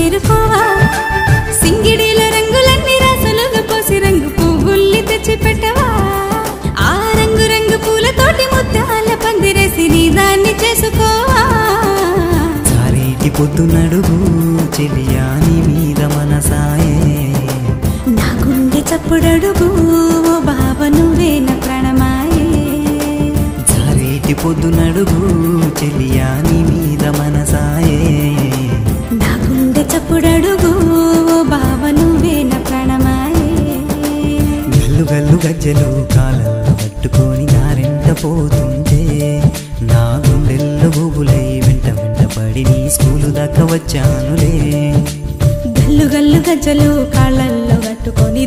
చేరుకోవా సింగిడీల రంగులన్నీ రాసులుగా పోసి రంగు పువ్వుల్ని తెచ్చి పెట్టవా ఆ రంగు రంగు పూలతోటి ముత్యాల పందిరేసి నీ దాన్ని చేసుకోవా చారేటి పొద్దునడుగు చెలియా నీ మీద మనసాయే నా గుండె చప్పుడడుగు ఓ బావ నువ్వే నా ప్రాణమాయే చారేటి పొద్దునడుగు చెలియా నీ మీద మనసాయే నా గుండె చప్పుడడుగు ఓ బావ నువ్వే నా ప్రాణమాయే గల్లు గల్లు గజ్జలు కాలంలో పట్టుకొని దారెంట పోతుంటే నా గుండెల్లో గుబులై వెంట వెంట పడి నీ స్కూలు దాకా వచ్చానులే గల్లు గల్లు గజ్జలు కాళ్ళల్లో కట్టుకొని